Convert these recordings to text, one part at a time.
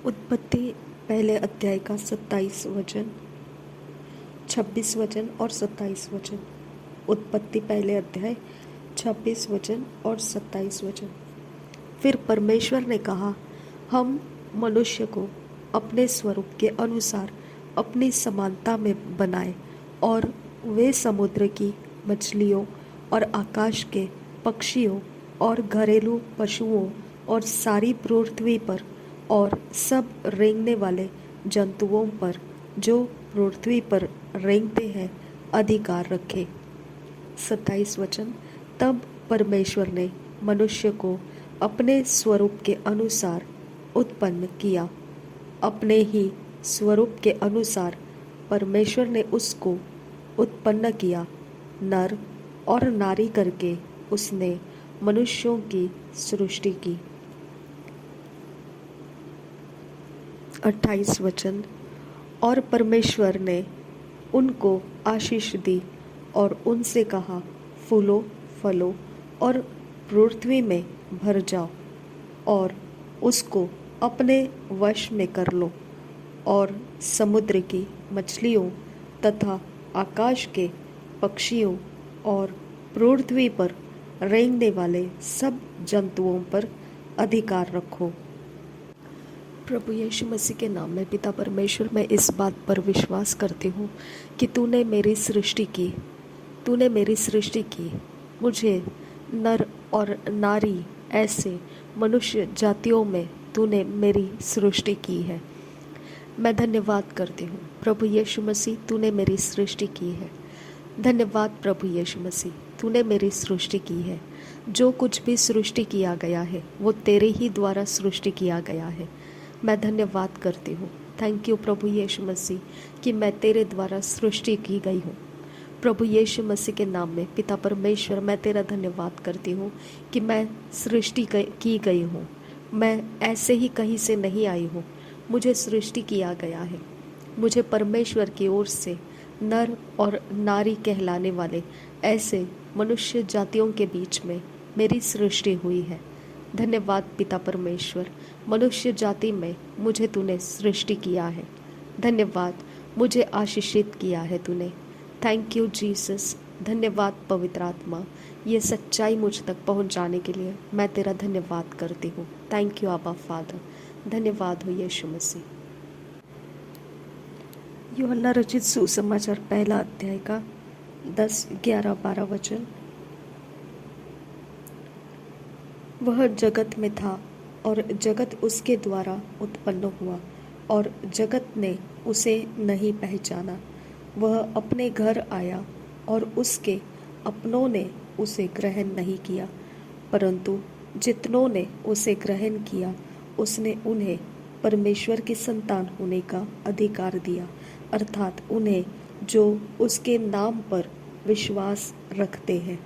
उत्पत्ति पहले अध्याय का 27 वचन, 26 वचन और 27 वचन। उत्पत्ति पहले अध्याय 26 वचन और 27 वचन। फिर परमेश्वर ने कहा, हम मनुष्य को अपने स्वरूप के अनुसार अपनी समानता में बनाए और वे समुद्र की मछलियों और आकाश के पक्षियों और घरेलू पशुओं और सारी पृथ्वी पर और सब रेंगने वाले जंतुओं पर जो पृथ्वी पर रेंगते हैं अधिकार रखे। 27 वचन। तब परमेश्वर ने मनुष्य को अपने स्वरूप के अनुसार उत्पन्न किया, अपने ही स्वरूप के अनुसार परमेश्वर ने उसको उत्पन्न किया, नर और नारी करके उसने मनुष्यों की सृष्टि की। 28 वचन। और परमेश्वर ने उनको आशीष दी और उनसे कहा, फूलो फलो और पृथ्वी में भर जाओ और उसको अपने वश में कर लो और समुद्र की मछलियों तथा आकाश के पक्षियों और पृथ्वी पर रेंगने वाले सब जंतुओं पर अधिकार रखो। प्रभु यीशु मसीह के नाम में पिता परमेश्वर, मैं इस बात पर विश्वास करती हूँ कि तूने मेरी सृष्टि की। मुझे नर और नारी ऐसे मनुष्य जातियों में तूने मेरी सृष्टि की है। मैं धन्यवाद करती हूँ प्रभु यीशु मसीह, तूने मेरी सृष्टि की है। धन्यवाद प्रभु यीशु मसीह, तूने मेरी सृष्टि की है। जो कुछ भी सृष्टि किया गया है वो तेरे ही द्वारा सृष्टि किया गया है। मैं धन्यवाद करती हूँ। थैंक यू प्रभु यीशु मसीह कि मैं तेरे द्वारा सृष्टि की गई हूँ। प्रभु यीशु मसीह के नाम में पिता परमेश्वर, मैं तेरा धन्यवाद करती हूँ कि मैं सृष्टि की गई हूँ। मैं ऐसे ही कहीं से नहीं आई हूँ, मुझे सृष्टि किया गया है। मुझे परमेश्वर की ओर से नर और नारी कहलाने वाले ऐसे मनुष्य जातियों के बीच में मेरी सृष्टि हुई है। धन्यवाद पिता परमेश्वर, मनुष्य जाति में मुझे तूने सृष्टि किया है। धन्यवाद, मुझे आशीषित किया है तूने। Thank you Jesus. धन्यवाद पवित्र आत्मा, ये सच्चाई मुझ तक पहुंचाने के लिए मैं तेरा धन्यवाद करती हूँ। थैंक यू आबा फादर। धन्यवाद हो यीशु मसीह। यूहन्ना रचित सुसमाचार पहला अध्याय का 10, 11, 12 वचन। वह जगत में था और जगत उसके द्वारा उत्पन्न हुआ और जगत ने उसे नहीं पहचाना। वह अपने घर आया और उसके अपनों ने उसे ग्रहण नहीं किया, परंतु जितनों ने उसे ग्रहण किया उसने उन्हें परमेश्वर की संतान होने का अधिकार दिया, अर्थात उन्हें जो उसके नाम पर विश्वास रखते हैं।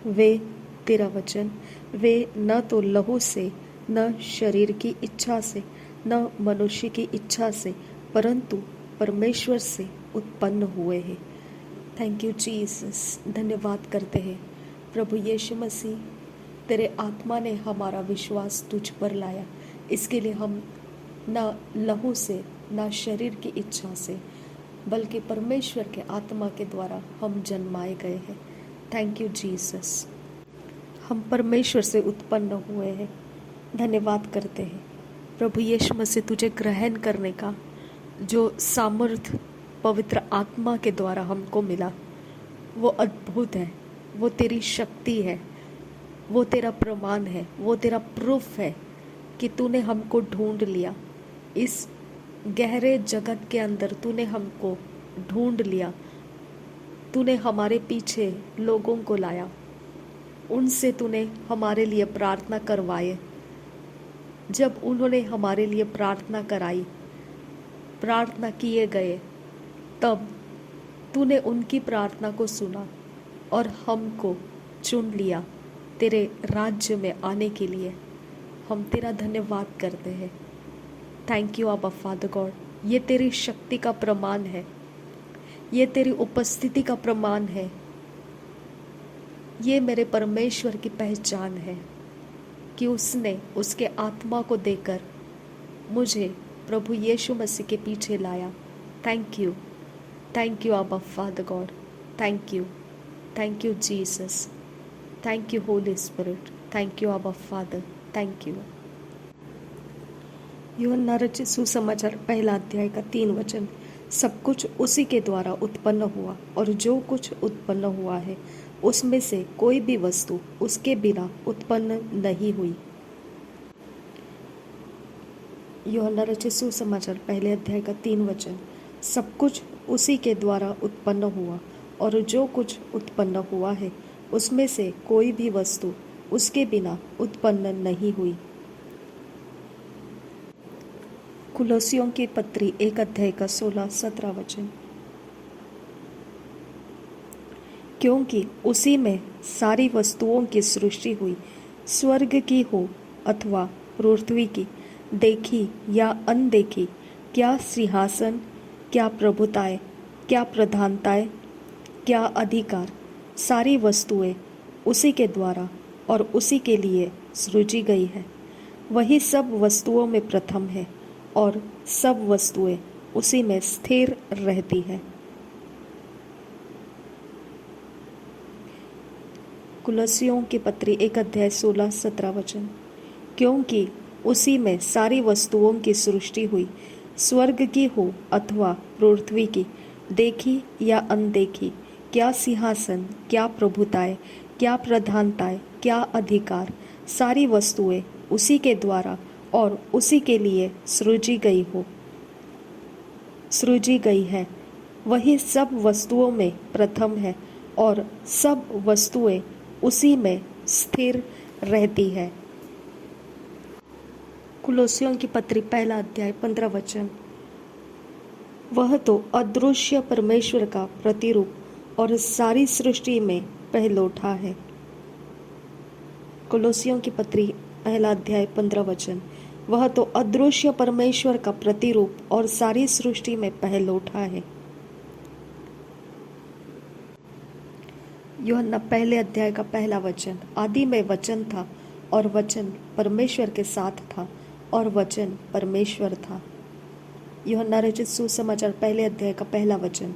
वे, तेरा वचन, वे न तो लहू से, न शरीर की इच्छा से, न मनुष्य की इच्छा से, परंतु परमेश्वर से उत्पन्न हुए हैं। Thank you Jesus. धन्यवाद करते हैं प्रभु यीशु मसीह, तेरे आत्मा ने हमारा विश्वास तुझ पर लाया। इसके लिए हम न लहू से, न शरीर की इच्छा से, बल्कि परमेश्वर के आत्मा के द्वारा हम जन्माए गए हैं। Thank you Jesus. हम परमेश्वर से उत्पन्न हुए हैं। धन्यवाद करते हैं प्रभु यीशु मसीह, तुझे ग्रहण करने का जो सामर्थ्य पवित्र आत्मा के द्वारा हमको मिला वो अद्भुत है। वो तेरी शक्ति है, वो तेरा प्रमाण है, वो तेरा प्रूफ है कि तूने हमको ढूंढ लिया। इस गहरे जगत के अंदर तूने हमको ढूंढ लिया। तूने हमारे पीछे लोगों को लाया, उनसे तूने हमारे लिए प्रार्थना करवाए। जब उन्होंने हमारे लिए प्रार्थना कराई, प्रार्थना किए गए, तब तूने उनकी प्रार्थना को सुना और हमको चुन लिया तेरे राज्य में आने के लिए। हम तेरा धन्यवाद करते हैं। थैंक यू आबा फादर गॉड। ये तेरी शक्ति का प्रमाण है, ये तेरी उपस्थिति का प्रमाण है, ये मेरे परमेश्वर की पहचान है कि उसने उसके आत्मा को देकर मुझे प्रभु यीशु मसीह के पीछे लाया। थैंक यू अब्बा father God, thank you Jesus, thank you Holi spirit, thank you अब्बा फादर, थैंक यू। यूहन्ना रचित सुसमाचार पहला अध्याय का 3 वचन। सब कुछ उसी के द्वारा उत्पन्न हुआ और जो कुछ उत्पन्न हुआ है उसमें से कोई भी वस्तु उसके बिना उत्पन्न नहीं हुई। यूहन्ना रचित सुसमाचार पहले अध्याय का 3 वचन। सब कुछ उसी के द्वारा उत्पन्न हुआ और जो कुछ उत्पन्न हुआ है उसमें से कोई भी वस्तु उसके बिना उत्पन्न नहीं हुई। कुलोसियों की पत्री 1 अध्याय का 16-17 वचन। क्योंकि उसी में सारी वस्तुओं की सृष्टि हुई, स्वर्ग की हो अथवा पृथ्वी की, देखी या अनदेखी, क्या सिंहासन, क्या प्रभुताएं, क्या प्रधानताएं, क्या अधिकार, सारी वस्तुएं उसी के द्वारा और उसी के लिए सृजी गई है। वही सब वस्तुओं में प्रथम है और सब वस्तुएं उसी में स्थिर रहती है। कुलोसियों की पत्री 1 अध्याय 16-17 वचन। क्योंकि उसी में सारी वस्तुओं की सृष्टि हुई, स्वर्ग की हो अथवा पृथ्वी की, देखी या अनदेखी, क्या सिंहासन, क्या प्रभुताएं, क्या प्रधानताएं, क्या अधिकार, सारी वस्तुएं उसी के द्वारा और उसी के लिए सृजी गई है। वही सब वस्तुओं में प्रथम है और सब वस्तुएं उसी में स्थिर रहती है। कुलोसियों की पत्री पहला अध्याय 15 वचन। वह तो अदृश्य परमेश्वर का प्रतिरूप और सारी सृष्टि में पहलौठा है। कुलोसियों की पत्री पहला अध्याय 15 वचन। वह तो अदृश्य परमेश्वर का प्रतिरूप और सारी सृष्टि में पहलौठा है। यूहन्ना पहले अध्याय का पहला वचन। आदि में वचन था और वचन परमेश्वर के साथ था और वचन परमेश्वर था। यूहन्ना रचित सुसमाचार पहले अध्याय का पहला वचन।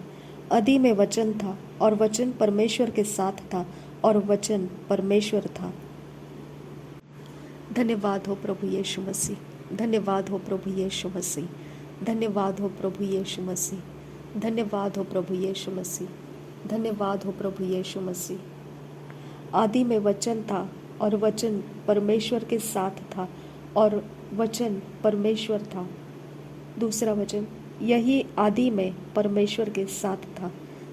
आदि में वचन था और वचन परमेश्वर के साथ था और वचन परमेश्वर था। धन्यवाद हो प्रभु यीशु मसीह, धन्यवाद हो प्रभु यीशु मसीह, धन्यवाद हो प्रभु यीशु मसीह, धन्यवाद हो प्रभु यीशु मसीह, धन्यवाद हो प्रभु यीशु मसीह। आदि में वचन था और वचन परमेश्वर के साथ था और वचन परमेश्वर था। दूसरा वचन, यही आदि में परमेश्वर के साथ था।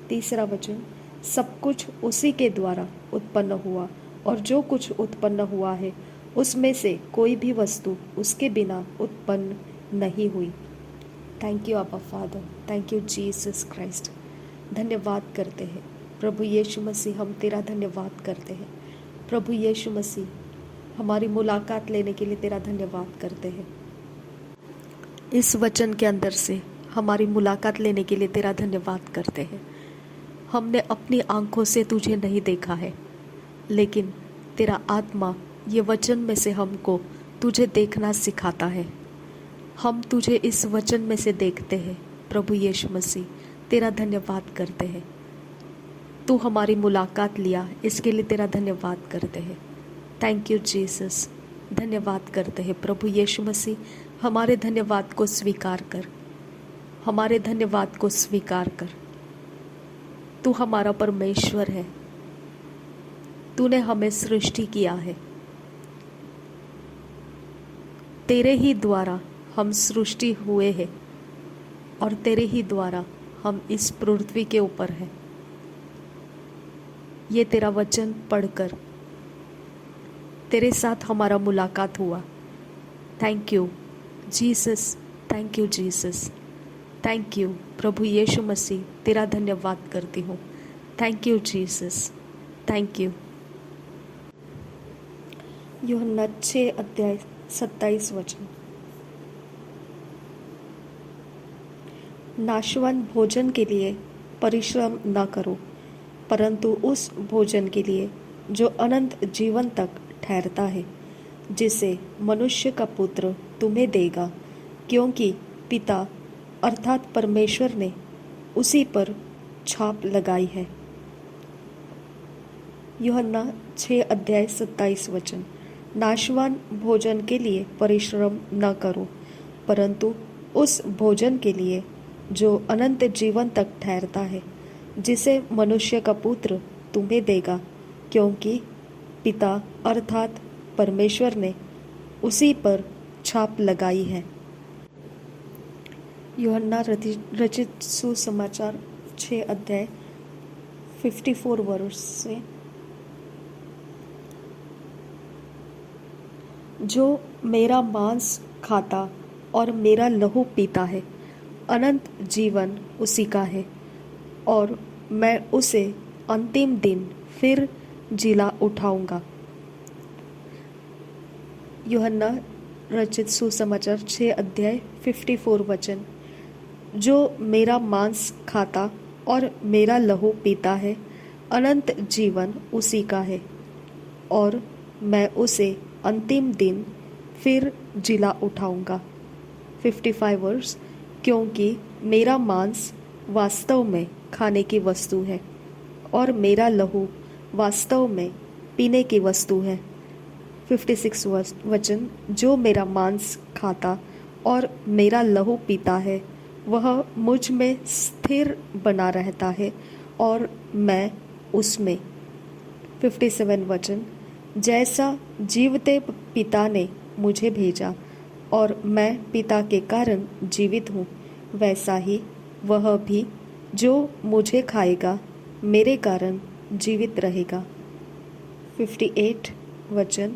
तीसरा वचन, सब कुछ उसी के द्वारा उत्पन्न हुआ और जो कुछ उत्पन्न हुआ है उसमें से कोई भी वस्तु उसके बिना उत्पन्न नहीं हुई। थैंक यू अब्बा father, thank you Jesus Christ. धन्यवाद करते हैं प्रभु यीशु मसीह, हम तेरा धन्यवाद करते हैं प्रभु यीशु मसीह। हमारी मुलाकात लेने के लिए तेरा धन्यवाद करते हैं। इस वचन के अंदर से हमारी मुलाकात लेने के लिए तेरा धन्यवाद करते हैं। हमने अपनी आंखों से तुझे नहीं देखा है, लेकिन तेरा आत्मा ये वचन में से हमको तुझे देखना सिखाता है। हम तुझे इस वचन में से देखते हैं प्रभु यीशु मसीह। तेरा धन्यवाद करते हैं। तू हमारी मुलाकात लिया, इसके लिए तेरा धन्यवाद करते हैं। Thank you Jesus. धन्यवाद करते हैं प्रभु यीशु मसीह। हमारे धन्यवाद को स्वीकार कर, हमारे धन्यवाद को स्वीकार कर। तू हमारा परमेश्वर है, तूने हमें सृष्टि किया है। तेरे ही द्वारा हम सृष्टि हुए हैं और तेरे ही द्वारा हम इस पृथ्वी के ऊपर हैं। ये तेरा वचन पढ़कर तेरे साथ हमारा मुलाकात हुआ। Thank you Jesus, thank you Jesus, thank you प्रभु यीशु मसीह। तेरा धन्यवाद करती हूँ। Thank you Jesus, thank you. Yuhanna 6 अध्याय 27 वचन। नाशवान भोजन के लिए परिश्रम न करो, परंतु उस भोजन के लिए जो अनंत जीवन तक ठहरता है, जिसे मनुष्य का पुत्र तुम्हें देगा, क्योंकि पिता अर्थात परमेश्वर ने उसी पर छाप लगाई है। यूहन्ना 6:27। नाशवान भोजन के लिए परिश्रम न करो, परंतु उस भोजन के लिए जो अनंत जीवन तक ठहरता है, जिसे मनुष्य का पुत्र तुम्हें देगा, क्योंकि पिता अर्थात परमेश्वर ने उसी पर छाप लगाई है। यूहन्ना रचित सुसमाचार 6:54 से। जो मेरा मांस खाता और मेरा लहू पीता है, अनंत जीवन उसी का है, और मैं उसे अंतिम दिन फिर जिला उठाऊंगा। यूहन्ना रचित सुसमाचार 6:54। जो मेरा मांस खाता और मेरा लहू पीता है, अनंत जीवन उसी का है, और मैं उसे अंतिम दिन फिर जिला उठाऊंगा। 55 क्योंकि मेरा मांस वास्तव में खाने की वस्तु है और मेरा लहू वास्तव में पीने की वस्तु है। 56 जो मेरा मांस खाता और मेरा लहू पीता है, वह मुझ में स्थिर बना रहता है और मैं उसमें। 57 जैसा जीवते पिता ने मुझे भेजा और मैं पिता के कारण जीवित हूँ, वैसा ही वह भी जो मुझे खाएगा मेरे कारण जीवित रहेगा। 58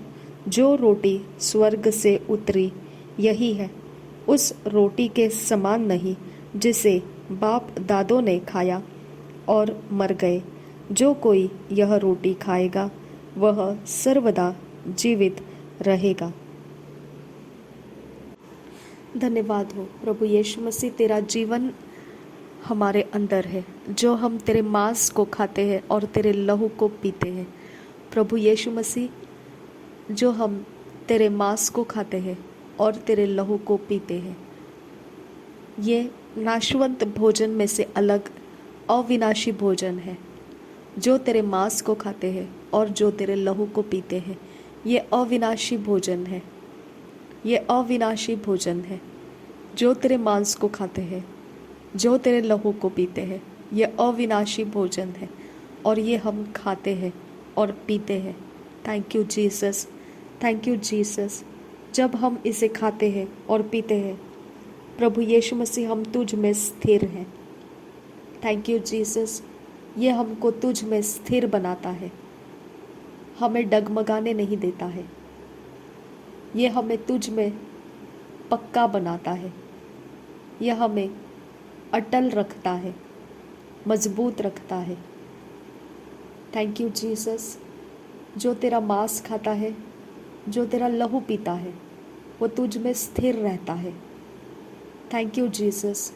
जो रोटी स्वर्ग से उतरी यही है, उस रोटी के समान नहीं जिसे बाप दादों ने खाया और मर गए। जो कोई यह रोटी खाएगा वह सर्वदा जीवित रहेगा। धन्यवाद हो प्रभु यीशु मसीह, तेरा जीवन हमारे अंदर है, जो हम तेरे मांस को खाते हैं और तेरे लहू को पीते हैं। प्रभु यीशु मसीह, जो हम तेरे मांस को खाते हैं और तेरे लहू को पीते हैं, ये नाशवंत भोजन में से अलग अविनाशी भोजन है। जो तेरे मांस को खाते हैं और जो तेरे लहू को पीते हैं, ये अविनाशी भोजन है। ये अविनाशी भोजन है। जो तेरे मांस को खाते हैं, जो तेरे लहू को पीते हैं, ये अविनाशी भोजन है, और ये हम खाते हैं और पीते हैं। Thank you Jesus, thank you Jesus. जब हम इसे खाते हैं और पीते हैं, प्रभु यीशु मसीह, हम तुझ में स्थिर हैं। Thank you Jesus. ये हमको तुझ में स्थिर बनाता है, हमें डगमगाने नहीं देता है। ये हमें तुझ में पक्का बनाता है, यह हमें अटल रखता है, मजबूत रखता है। Thank you Jesus. जो तेरा मांस खाता है, जो तेरा लहू पीता है, वो तुझ में स्थिर रहता है। Thank you Jesus.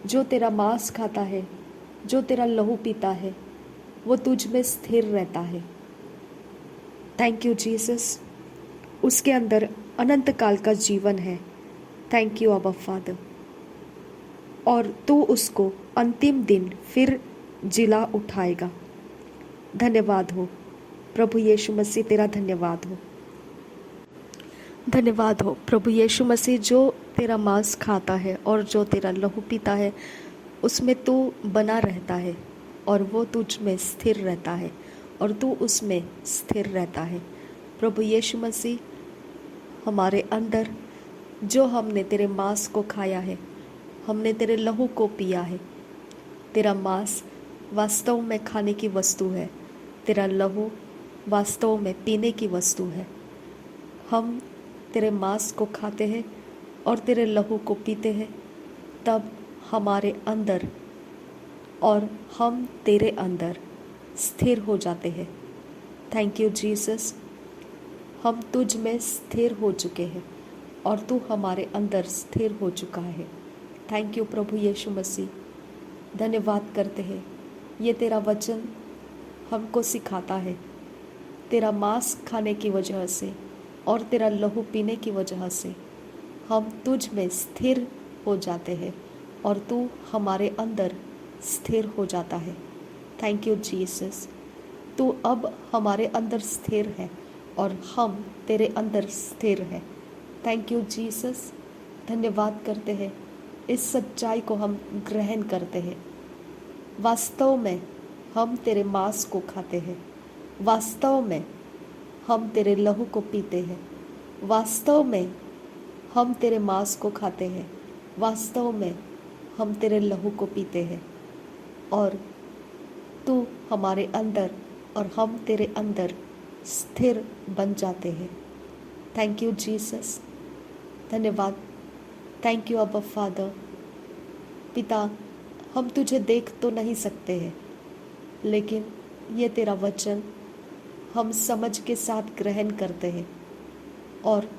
जो तेरा मांस खाता है, जो तेरा लहू पीता है, वो तुझ में स्थिर रहता है। Thank you Jesus. उसके अंदर अनंत काल का जीवन है। थैंक यू अबा फादर। और तू उसको अंतिम दिन फिर जिला उठाएगा। धन्यवाद हो प्रभु यीशु मसीह, तेरा धन्यवाद हो। धन्यवाद हो प्रभु यीशु मसीह, जो तेरा मांस खाता है और जो तेरा लहू पीता है, उसमें तू बना रहता है और वो तुझ में स्थिर रहता है और तू उसमें स्थिर रहता है। प्रभु यीशु मसीह, हमारे अंदर जो हमने तेरे मांस को खाया है, हमने तेरे लहू को पिया है। तेरा मांस वास्तव में खाने की वस्तु है, तेरा लहू वास्तव में पीने की वस्तु है। हम तेरे मांस को खाते हैं और तेरे लहू को पीते हैं, तब हमारे अंदर और हम तेरे अंदर स्थिर हो जाते हैं। Thank you Jesus. हम तुझ में स्थिर हो चुके हैं और तू हमारे अंदर स्थिर हो चुका है। थैंक यू प्रभु यीशु मसीह। धन्यवाद करते हैं, ये तेरा वचन हमको सिखाता है। तेरा मांस खाने की वजह से और तेरा लहू पीने की वजह से हम तुझ में स्थिर हो जाते हैं और तू हमारे अंदर स्थिर हो जाता है। Thank you Jesus. तू अब हमारे अंदर स्थिर है और हम तेरे अंदर स्थिर है। Thank you Jesus. धन्यवाद करते हैं, इस सच्चाई को हम ग्रहण करते हैं। वास्तव में हम तेरे मांस को खाते हैं, वास्तव में हम तेरे लहू को पीते हैं, वास्तव में हम तेरे मांस को खाते हैं, वास्तव में हम तेरे लहू को पीते हैं और तू हमारे अंदर और हम तेरे अंदर स्थिर बन जाते हैं। Thank you Jesus. धन्यवाद। थैंक यू अब्बा फादर। पिता, हम तुझे देख तो नहीं सकते हैं, लेकिन ये तेरा वचन हम समझ के साथ ग्रहण करते हैं और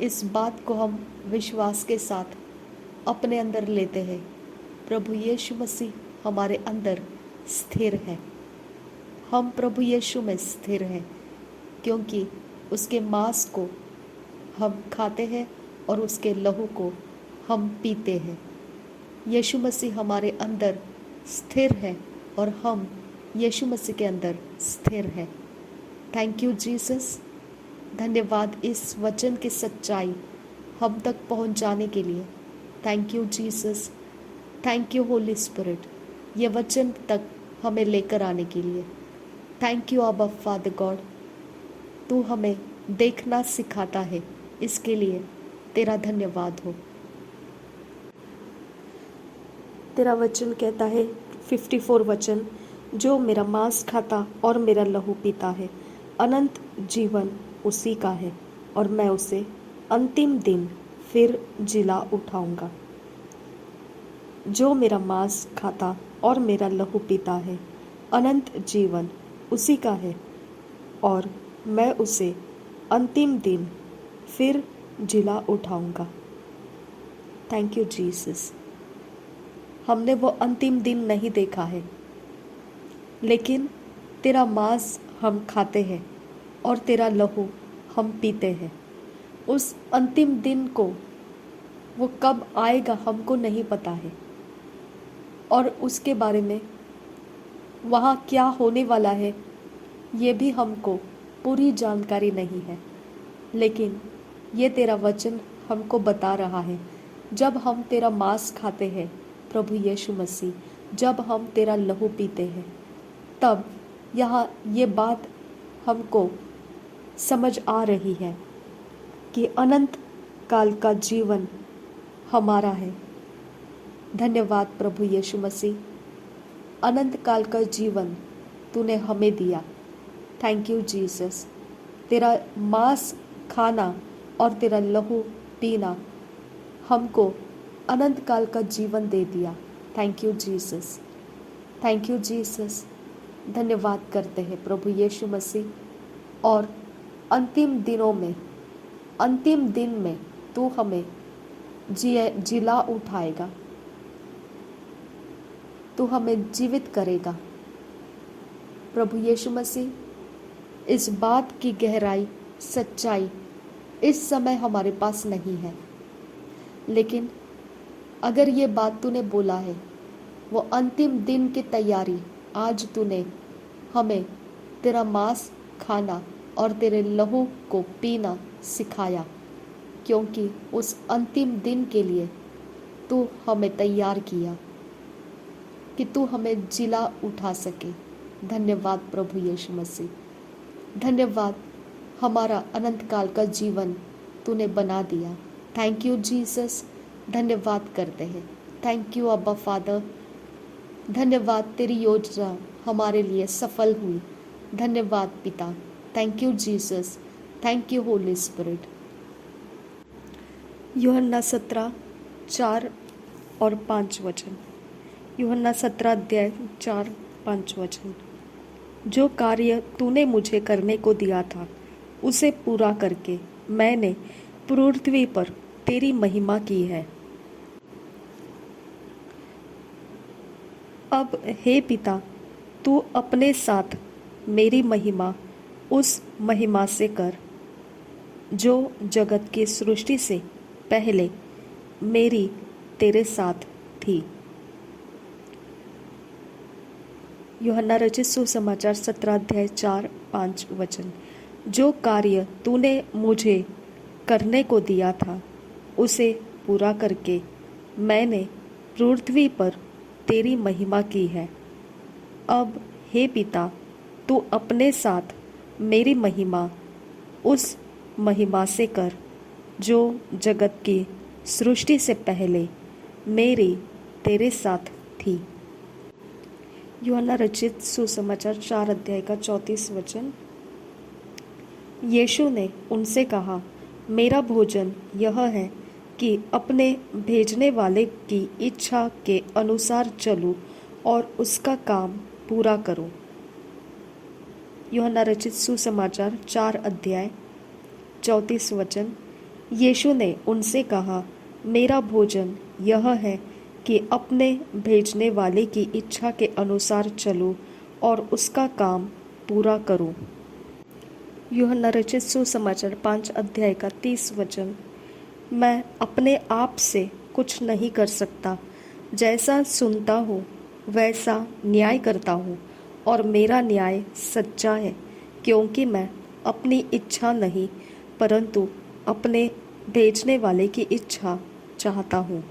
इस बात को हम विश्वास के साथ अपने अंदर लेते हैं। प्रभु यीशु मसीह हमारे अंदर स्थिर है। हम प्रभु यीशु में स्थिर हैं क्योंकि उसके मांस को हम खाते हैं और उसके लहू को हम पीते हैं। यीशु मसीह हमारे अंदर स्थिर है और हम यीशु मसीह के अंदर स्थिर हैं। Thank you Jesus. धन्यवाद इस वचन की सच्चाई हम तक पहुंचाने के लिए। Thank you Jesus. Thank you Holi spirit, ये वचन तक हमें लेकर आने के लिए। थैंक यू अब्बा फादर गॉड। तू हमें देखना सिखाता है, इसके लिए तेरा धन्यवाद हो। तेरा वचन कहता है 54 वचन, जो मेरा मांस खाता और मेरा लहू पीता है अनंत जीवन उसी का है और मैं उसे अंतिम दिन फिर जिला उठाऊंगा। जो मेरा मांस खाता और मेरा लहू पीता है अनंत जीवन उसी का है और मैं उसे अंतिम दिन फिर जिला उठाऊंगा। Thank you Jesus. हमने वो अंतिम दिन नहीं देखा है, लेकिन तेरा मांस हम खाते हैं और तेरा लहू हम पीते हैं। उस अंतिम दिन को वो कब आएगा हमको नहीं पता है और उसके बारे में वहाँ क्या होने वाला है ये भी हमको पूरी जानकारी नहीं है, लेकिन ये तेरा वचन हमको बता रहा है। जब हम तेरा मांस खाते हैं प्रभु यीशु मसीह, जब हम तेरा लहू पीते हैं, तब यहाँ ये बात हमको समझ आ रही है कि अनंत काल का जीवन हमारा है। धन्यवाद प्रभु यीशु मसीह, अनंत काल का जीवन तूने हमें दिया। Thank you Jesus. तेरा मांस खाना और तेरा लहू पीना हमको अनंत काल का जीवन दे दिया। Thank you Jesus. Thank you Jesus. धन्यवाद करते हैं प्रभु यीशु मसीह। और अंतिम दिनों में, अंतिम दिन में तू हमें जिला उठाएगा, तू हमें जीवित करेगा। प्रभु यीशु मसीह, इस बात की गहराई, सच्चाई इस समय हमारे पास नहीं है, लेकिन अगर ये बात तूने बोला है, वो अंतिम दिन की तैयारी आज तूने हमें तेरा मांस खाना और तेरे लहू को पीना सिखाया, क्योंकि उस अंतिम दिन के लिए तू हमें तैयार किया कि तू हमें जिला उठा सके। धन्यवाद प्रभु यीशु मसीह। धन्यवाद, हमारा अनंत काल का जीवन तूने बना दिया। Thank you Jesus. धन्यवाद करते हैं। थैंक यू अब्बा फादर। धन्यवाद, तेरी योजना हमारे लिए सफल हुई। धन्यवाद पिता। Thank you Jesus. Thank you Holi spirit. यूहन्ना 17 4 और 5 वचन। यूहन्ना 17 अध्याय 4 5 वचन। जो कार्य तूने मुझे करने को दिया था उसे पूरा करके मैंने पृथ्वी पर तेरी महिमा की है। अब हे पिता, तू अपने साथ मेरी महिमा उस महिमा से कर जो जगत की सृष्टि से पहले मेरी तेरे साथ थी। यूहन्ना रचित सुसमाचार 17 अध्याय 4-5 वचन। जो कार्य तूने मुझे करने को दिया था उसे पूरा करके मैंने पृथ्वी पर तेरी महिमा की है। अब हे पिता, तू अपने साथ मेरी महिमा उस महिमा से कर जो जगत की सृष्टि से पहले मेरी तेरे साथ थी। यूहन्ना रचित सुसमाचार 4 अध्याय का 34 वचन। यीशु ने उनसे कहा, मेरा भोजन यह है कि अपने भेजने वाले की इच्छा के अनुसार चलूं और उसका काम पूरा करूं। यूहन्ना रचित सुसमाचार 4 अध्याय 34 वचन। यीशु ने उनसे कहा, मेरा भोजन यह है कि अपने भेजने वाले की इच्छा के अनुसार चलूं और उसका काम पूरा करूं। यूहन्ना रचित सुसमाचार 5 अध्याय का 30 वचन। मैं अपने आप से कुछ नहीं कर सकता, जैसा सुनता हूँ वैसा न्याय करता हूँ और मेरा न्याय सच्चा है, क्योंकि मैं अपनी इच्छा नहीं परंतु अपने भेजने वाले की इच्छा चाहता हूँ।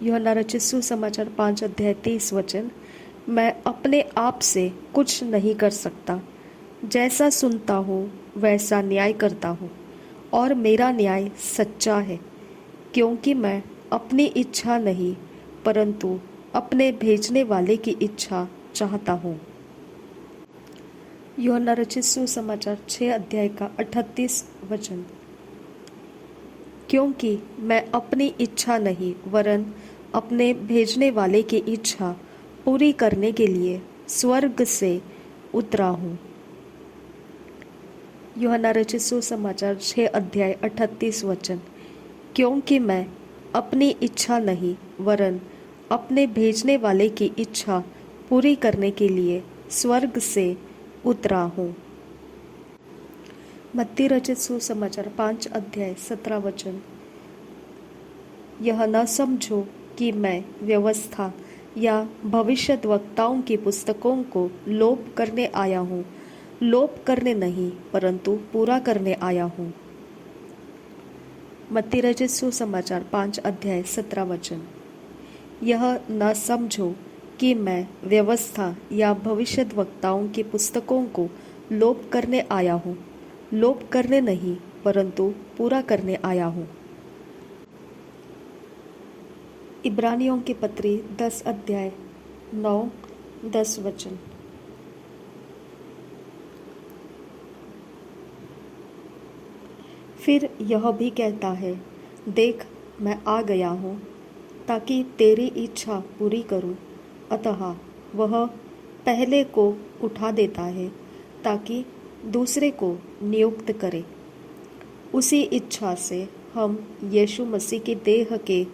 यूहन्ना रचित सुसमाचार 5 अध्याय 30 वचन। मैं अपने आप से कुछ नहीं कर सकता, जैसा सुनता हूँ वैसा न्याय करता हूँ और मेरा न्याय सच्चा है, क्योंकि मैं अपनी इच्छा नहीं परंतु अपने भेजने वाले की इच्छा चाहता हूँ। यूहन्ना रचित सुसमाचार 6 अध्याय का 38 वचन। क्योंकि मैं अपनी इच्छा नहीं वरन अपने भेजने वाले की इच्छा पूरी करने के लिए स्वर्ग से उतरा हूँ। यूहन्ना रचित सुसमाचार 6 अध्याय 38 वचन। क्योंकि मैं अपनी इच्छा नहीं वरन अपने भेजने वाले की इच्छा पूरी करने के लिए स्वर्ग से उतरा हूँ। मत्ती रचित सुसमाचार 5 अध्याय 17 वचन। यह न समझो कि मैं व्यवस्था या भविष्यद्वक्ताओं की पुस्तकों को लोप करने आया हूँ। लोप करने नहीं परंतु पूरा करने आया हूँ। मत्ती रचित सुसमाचार 5 अध्याय 17 वचन। यह न समझो कि मैं व्यवस्था या भविष्यद्वक्ताओं की पुस्तकों को लोप करने आया हूँ। लोप करने नहीं परंतु पूरा करने आया हूँ। इब्रानियों की पत्री 10 अध्याय 9-10 वचन। फिर यह भी कहता है, देख मैं आ गया हूँ ताकि तेरी इच्छा पूरी करूँ। अतः वह पहले को उठा देता है ताकि दूसरे को नियुक्त करे। उसी इच्छा से हम यीशु मसीह की देह के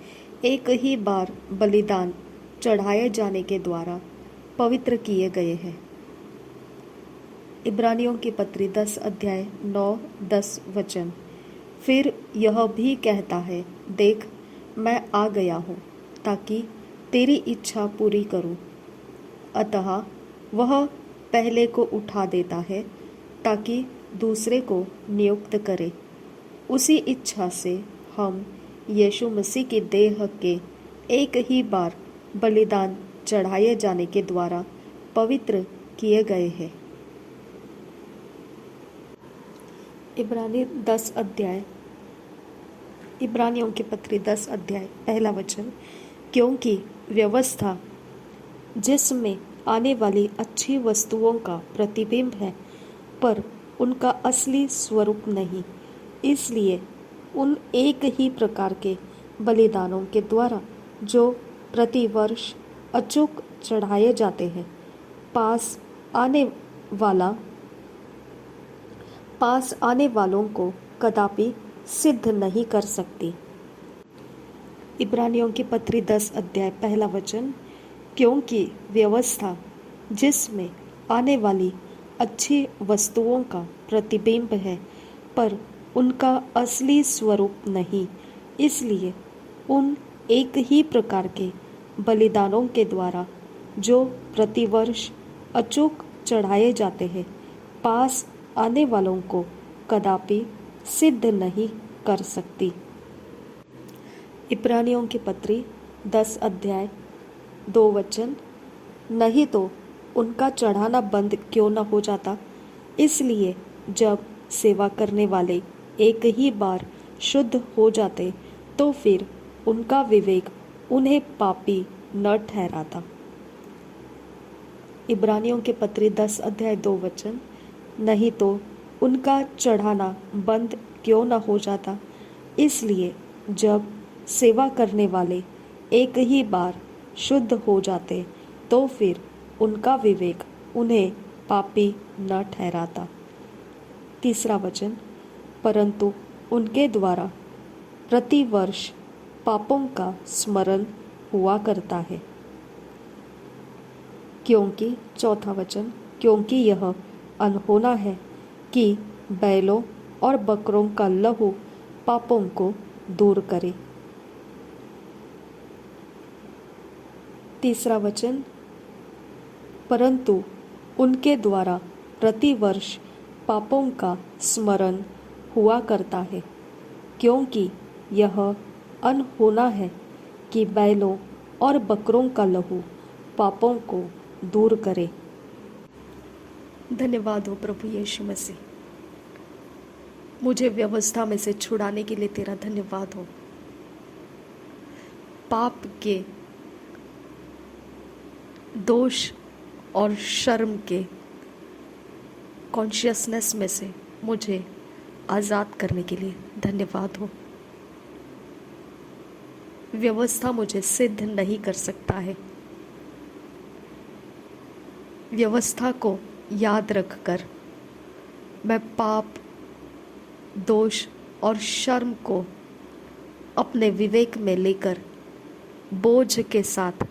एक ही बार बलिदान चढ़ाए जाने के द्वारा पवित्र किए गए हैं। इब्रानियों की पत्री 10 अध्याय 9-10 वचन। फिर यह भी कहता है, देख मैं आ गया हूँ ताकि तेरी इच्छा पूरी करूँ। अतः वह पहले को उठा देता है ताकि दूसरे को नियुक्त करे। उसी इच्छा से हम यीशु मसीह की देह के एक ही बार बलिदान चढ़ाए जाने के द्वारा पवित्र किए गए हैं। इब्रानियों की पत्री 10 अध्याय पहला वचन। क्योंकि व्यवस्था जिसमें आने वाली अच्छी वस्तुओं का प्रतिबिंब है पर उनका असली स्वरूप नहीं, इसलिए उन एक ही प्रकार के बलिदानों के द्वारा जो प्रतिवर्ष अचूक चढ़ाए जाते हैं पास आने वालों को कदापि सिद्ध नहीं कर सकती। इब्रानियों की पत्री 10 अध्याय पहला वचन। क्योंकि व्यवस्था जिसमें आने वाली अच्छी वस्तुओं का प्रतिबिंब है पर उनका असली स्वरूप नहीं, इसलिए उन एक ही प्रकार के बलिदानों के द्वारा जो प्रतिवर्ष अचूक चढ़ाए जाते हैं, पास आने वालों को कदापि सिद्ध नहीं कर सकती। इब्रानियों की पत्री 10 अध्याय 2 वचन। नहीं तो उनका चढ़ाना बंद क्यों न हो जाता। इसलिए जब सेवा करने वाले एक ही बार शुद्ध हो जाते तो फिर उनका विवेक उन्हें पापी न ठहराता। इब्रानियों के पत्री 10 अध्याय 2 वचन। नहीं तो उनका चढ़ाना बंद क्यों न हो जाता। इसलिए जब सेवा करने वाले एक ही बार शुद्ध हो जाते तो फिर उनका विवेक उन्हें पापी न ठहराता। तीसरा वचन। परंतु उनके द्वारा प्रतिवर्ष पापों का स्मरण हुआ करता है, क्योंकि चौथा वचन, क्योंकि यह अनहोना है कि बैलों और बकरों का लहू पापों को दूर करे। तीसरा वचन। परंतु उनके द्वारा प्रतिवर्ष पापों का स्मरण हुआ करता है, क्योंकि यह अनहोना है कि बैलों और बकरों का लहू पापों को दूर करे। धन्यवाद हो प्रभु यीशु मसीह, मुझे व्यवस्था में से छुड़ाने के लिए तेरा धन्यवाद हो। पाप के दोष और शर्म के कॉन्शियसनेस में से मुझे आज़ाद करने के लिए धन्यवाद हो। व्यवस्था मुझे सिद्ध नहीं कर सकता है। व्यवस्था को याद रखकर मैं पाप, दोष और शर्म को अपने विवेक में लेकर बोझ के साथ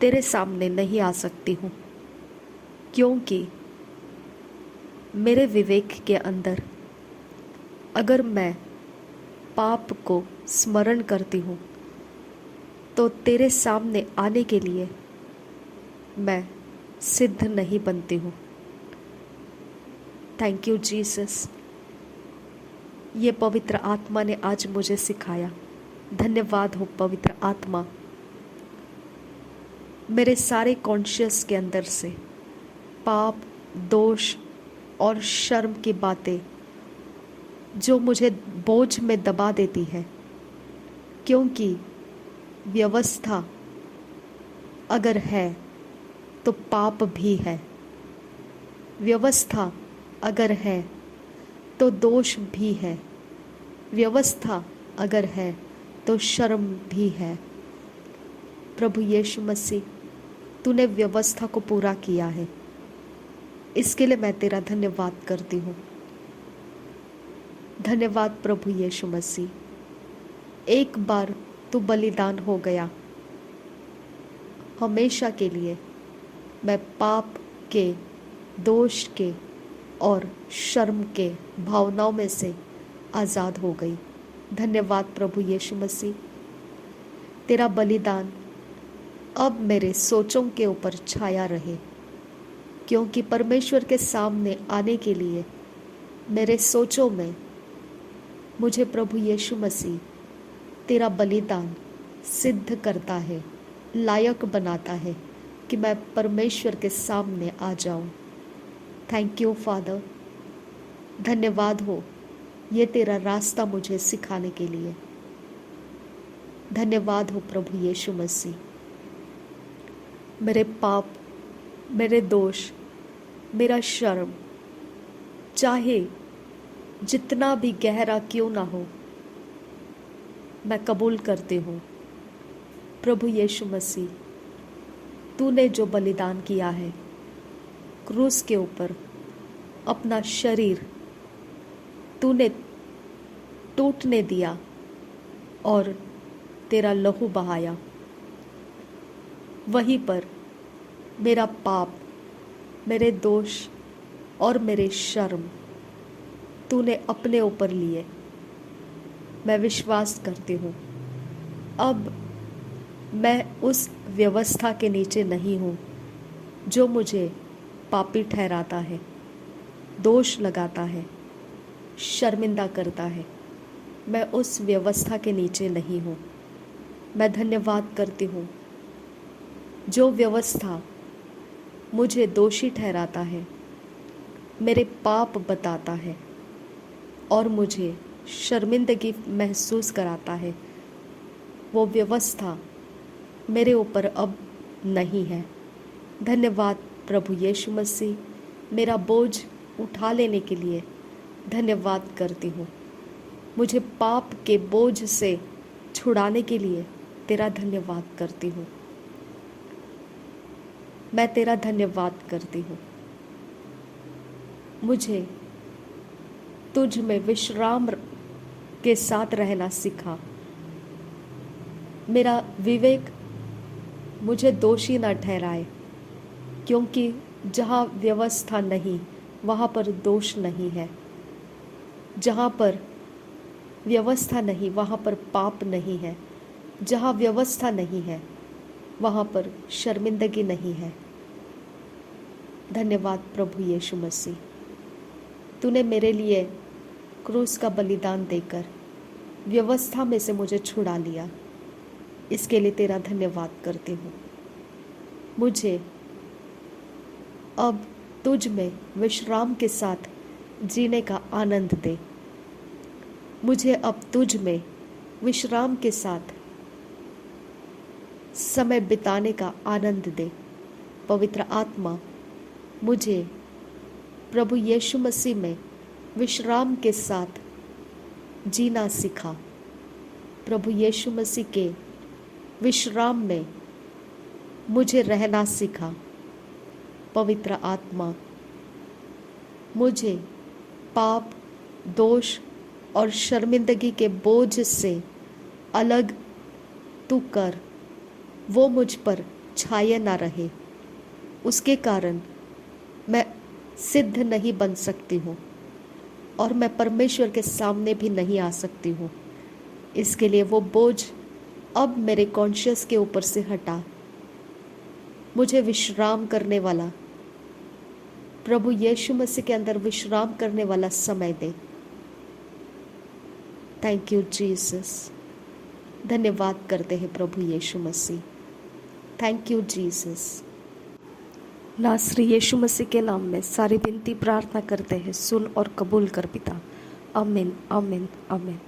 तेरे सामने नहीं आ सकती हूँ, क्योंकि मेरे विवेक के अंदर अगर मैं पाप को स्मरण करती हूँ तो तेरे सामने आने के लिए मैं सिद्ध नहीं बनती हूँ। थैंक यू जीसस, ये पवित्र आत्मा ने आज मुझे सिखाया। धन्यवाद हो पवित्र आत्मा। मेरे सारे कॉन्शियस के अंदर से पाप, दोष और शर्म की बातें जो मुझे बोझ में दबा देती है, क्योंकि व्यवस्था अगर है तो पाप भी है, व्यवस्था अगर है तो दोष भी है, व्यवस्था अगर है तो शर्म भी है। प्रभु यीशु मसीह, तूने व्यवस्था को पूरा किया है, इसके लिए मैं तेरा धन्यवाद करती हूँ। धन्यवाद प्रभु यीशु मसीह, एक बार तू बलिदान हो गया, हमेशा के लिए मैं पाप के, दोष के और शर्म के भावनाओं में से आज़ाद हो गई। धन्यवाद प्रभु यीशु मसीह, तेरा बलिदान अब मेरे सोचों के ऊपर छाया रहे, क्योंकि परमेश्वर के सामने आने के लिए मेरे सोचों में मुझे प्रभु यीशु मसीह तेरा बलिदान सिद्ध करता है, लायक बनाता है कि मैं परमेश्वर के सामने आ जाऊं। थैंक यू फादर, धन्यवाद हो ये तेरा रास्ता मुझे सिखाने के लिए। धन्यवाद हो प्रभु यीशु मसीह। मेरे पाप, मेरे दोष, मेरा शर्म चाहे जितना भी गहरा क्यों ना हो, मैं कबूल करती हूँ। प्रभु यीशु मसीह, तूने जो बलिदान किया है क्रूस के ऊपर, अपना शरीर तूने टूटने दिया और तेरा लहू बहाया, वहीं पर मेरा पाप, मेरे दोष और मेरे शर्म तूने अपने ऊपर लिए मैं विश्वास करती हूँ। अब मैं उस व्यवस्था के नीचे नहीं हूँ जो मुझे पापी ठहराता है, दोष लगाता है, शर्मिंदा करता है। मैं उस व्यवस्था के नीचे नहीं हूँ। मैं धन्यवाद करती हूँ जो व्यवस्था मुझे दोषी ठहराता है, मेरे पाप बताता है और मुझे शर्मिंदगी महसूस कराता है, वो व्यवस्था मेरे ऊपर अब नहीं है। धन्यवाद प्रभु यीशु मसीह, मेरा बोझ उठा लेने के लिए धन्यवाद करती हूँ। मुझे पाप के बोझ से छुड़ाने के लिए तेरा धन्यवाद करती हूँ। मैं तेरा धन्यवाद करती हूँ। मुझे तुझ में विश्राम के साथ रहना सिखा। मेरा विवेक मुझे दोषी न ठहराए, क्योंकि जहाँ व्यवस्था नहीं वहाँ पर दोष नहीं है। जहाँ पर व्यवस्था नहीं वहाँ पर पाप नहीं है। जहाँ व्यवस्था नहीं है वहाँ पर शर्मिंदगी नहीं है। धन्यवाद प्रभु यीशु मसीह, तूने मेरे लिए क्रूस का बलिदान देकर व्यवस्था में से मुझे छुड़ा लिया। इसके लिए तेरा धन्यवाद करती हूँ। मुझे अब तुझ में विश्राम के साथ जीने का आनंद दे। मुझे अब तुझ में विश्राम के साथ समय बिताने का आनंद दे। पवित्र आत्मा मुझे प्रभु यीशु मसीह में विश्राम के साथ जीना सिखा। प्रभु यीशु मसीह के विश्राम में मुझे रहना सिखा। पवित्र आत्मा मुझे पाप, दोष और शर्मिंदगी के बोझ से अलग तू कर। वो मुझ पर छाये ना रहे। उसके कारण मैं सिद्ध नहीं बन सकती हूँ और मैं परमेश्वर के सामने भी नहीं आ सकती हूँ। इसके लिए वो बोझ अब मेरे कॉन्शियस के ऊपर से हटा। मुझे विश्राम करने वाला, प्रभु यीशु मसीह के अंदर विश्राम करने वाला समय दे। Thank you Jesus. धन्यवाद करते हैं प्रभु Yeshu Masih. Thank you Jesus. नासरी यीशु मसीह के नाम में सारी विनती प्रार्थना करते हैं, सुन और कबूल कर पिता। आमीन, आमीन, आमीन।